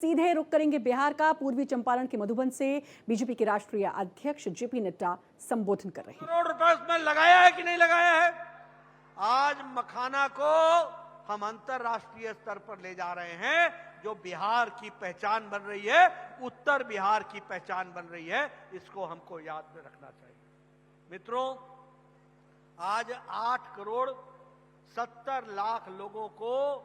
सीधे रुख करेंगे बिहार का। पूर्वी चंपारण के मधुबन से बीजेपी के राष्ट्रीय अध्यक्ष जेपी नड्डा संबोधन कर रहे हैं। करोड़ रुपए उसमें लगाया है कि नहीं लगाया है? आज मखाना को हम अंतरराष्ट्रीय स्तर पर ले जा रहे हैं। जो बिहार की पहचान बन रही है, उत्तर बिहार की पहचान बन रही है, इसको हमको याद में रखना चाहिए। मित्रों, आज 8 करोड़ 70 लाख लोगों को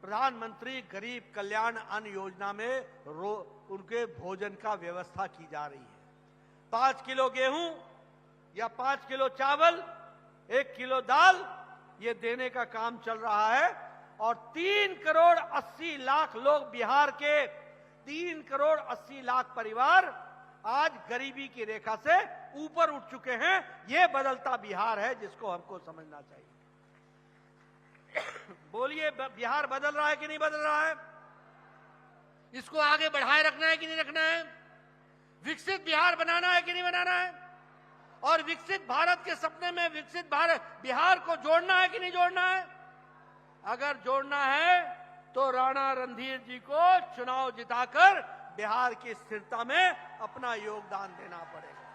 प्रधानमंत्री गरीब कल्याण अन्न योजना में उनके भोजन का व्यवस्था की जा रही है। 5 किलो गेहूं या 5 किलो चावल, 1 किलो दाल, ये देने का काम चल रहा है। और 3 करोड़ 80 लाख लोग, बिहार के 3 करोड़ 80 लाख परिवार आज गरीबी की रेखा से ऊपर उठ चुके हैं। ये बदलता बिहार है जिसको हमको समझना चाहिए। बोलिए, बिहार बदल रहा है कि नहीं बदल रहा है? इसको आगे बढ़ाए रखना है कि नहीं रखना है? विकसित बिहार बनाना है कि नहीं बनाना है? और विकसित भारत के सपने में विकसित भारत बिहार को जोड़ना है कि नहीं जोड़ना है? अगर जोड़ना है तो राणा रणधीर जी को चुनाव जिताकर बिहार की स्थिरता में अपना योगदान देना पड़ेगा।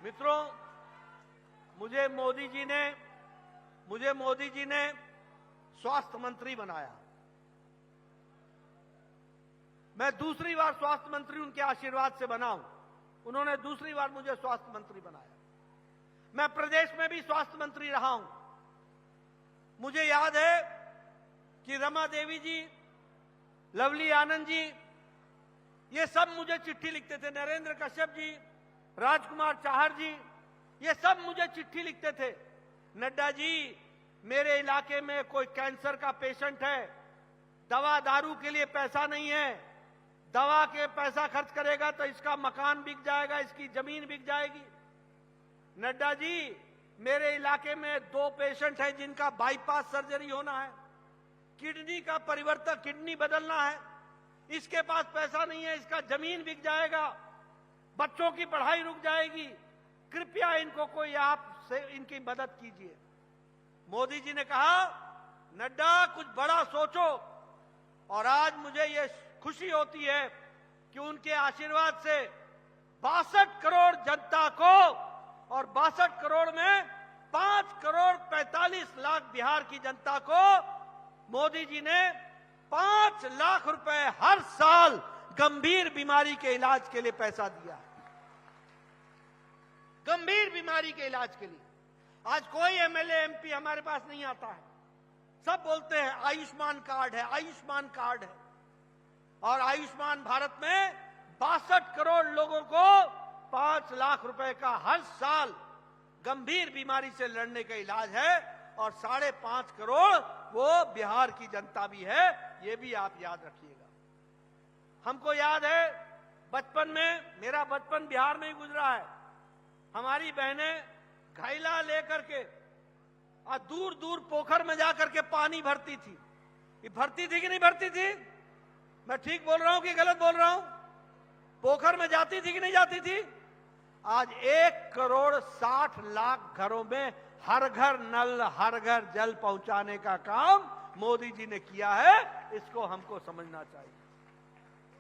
मित्रों, मुझे मोदी जी ने स्वास्थ्य मंत्री बनाया। मैं दूसरी बार स्वास्थ्य मंत्री उनके आशीर्वाद से बना हूं। उन्होंने दूसरी बार मुझे स्वास्थ्य मंत्री बनाया। मैं प्रदेश में भी स्वास्थ्य मंत्री रहा हूं। मुझे याद है कि रमा देवी जी, लवली आनंद जी, ये सब मुझे चिट्ठी लिखते थे। नरेंद्र कश्यप जी, राजकुमार चाहर जी, ये सब मुझे चिट्ठी लिखते थे। नड्डा जी, मेरे इलाके में कोई कैंसर का पेशेंट है, दवा दारू के लिए पैसा नहीं है, दवा के पैसा खर्च करेगा तो इसका मकान बिक जाएगा, इसकी जमीन बिक जाएगी। नड्डा जी, मेरे इलाके में 2 पेशेंट हैं जिनका बाईपास सर्जरी होना है, किडनी का परिवर्तन, किडनी बदलना है, इसके पास पैसा नहीं है, इसका जमीन बिक जाएगा, बच्चों की पढ़ाई रुक जाएगी। कृपया इनको कोई आप से इनकी मदद कीजिए। मोदी जी ने कहा, नड्डा कुछ बड़ा सोचो। और आज मुझे ये खुशी होती है कि उनके आशीर्वाद से 62 करोड़ जनता को, और 62 करोड़ में 5 करोड़ 45 लाख बिहार की जनता को मोदी जी ने 5 लाख रुपए हर साल गंभीर बीमारी के इलाज के लिए पैसा दिया। गंभीर बीमारी के इलाज के लिए आज कोई एमएलए एमपी हमारे पास नहीं आता है। सब बोलते हैं आयुष्मान कार्ड है, आयुष्मान कार्ड है। और आयुष्मान भारत में 62 करोड़ लोगों को 5 लाख रुपए का हर साल गंभीर बीमारी से लड़ने का इलाज है। और 5.5 करोड़ वो बिहार की जनता भी है। ये भी आप याद रखिएगा। हमको याद है बचपन में, मेरा बचपन बिहार में ही गुजरा है। हमारी बहनें घैला लेकर के और दूर दूर पोखर में जाकर के पानी भरती थी। ये भरती थी कि नहीं भरती थी? मैं ठीक बोल रहा हूं कि गलत बोल रहा हूं? पोखर में जाती थी कि नहीं जाती थी? आज 1 करोड़ 60 लाख घरों में हर घर नल, हर घर जल पहुंचाने का काम मोदी जी ने किया है। इसको हमको समझना चाहिए।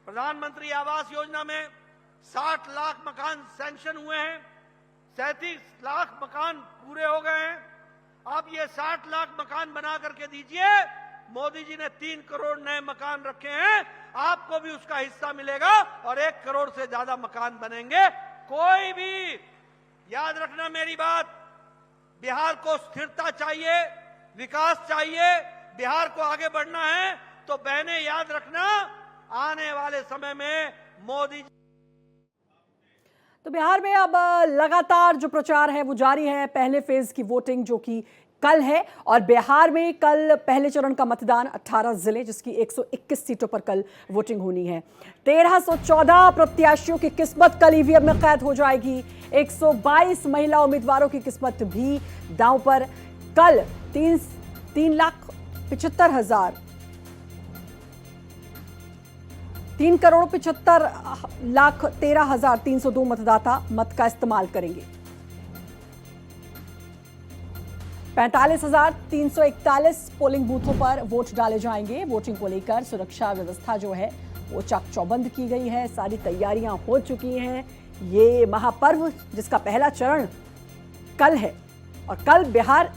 प्रधानमंत्री आवास योजना में 60 लाख मकान सैंक्शन हुए हैं, 37 लाख मकान पूरे हो गए हैं। अब ये 60 लाख मकान बना करके दीजिए। मोदी जी ने 3 करोड़ नए मकान रखे हैं, आपको भी उसका हिस्सा मिलेगा और 1 करोड़ से ज्यादा मकान बनेंगे। कोई भी याद रखना मेरी बात, बिहार को स्थिरता चाहिए, विकास चाहिए, बिहार को आगे बढ़ना है तो बहनें याद रखना, आने वाले समय में मोदी जी। तो बिहार में अब लगातार जो प्रचार है वो जारी है। पहले फेज की वोटिंग जो कि कल है, और बिहार में कल पहले चरण का मतदान 18 जिले, जिसकी 121 सीटों पर कल वोटिंग होनी है। 1314 प्रत्याशियों की किस्मत कल ईवीएम में कैद हो जाएगी। 122 महिला उम्मीदवारों की किस्मत भी दांव पर। कल 3 करोड़ 75 लाख 13,302 मतदाता मत का इस्तेमाल करेंगे। 45,341 पोलिंग बूथों पर वोट डाले जाएंगे। वोटिंग को लेकर सुरक्षा व्यवस्था जो है वो चाक चौबंद की गई है। सारी तैयारियां हो चुकी हैं। ये महापर्व जिसका पहला चरण कल है और कल बिहार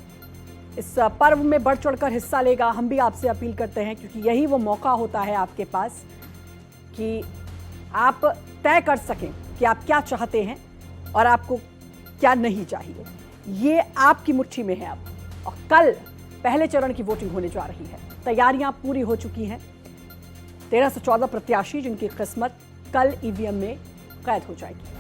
इस पर्व में बढ़ चढ़कर हिस्सा लेगा। हम भी आपसे अपील करते हैं क्योंकि यही वो मौका होता है आपके पास कि आप तय कर सकें कि आप क्या चाहते हैं और आपको क्या नहीं चाहिए। ये आपकी मुट्ठी में है अब। और कल पहले चरण की वोटिंग होने जा रही है। तैयारियां पूरी हो चुकी हैं। 1314 प्रत्याशी जिनकी किस्मत कल ईवीएम में कैद हो जाएगी।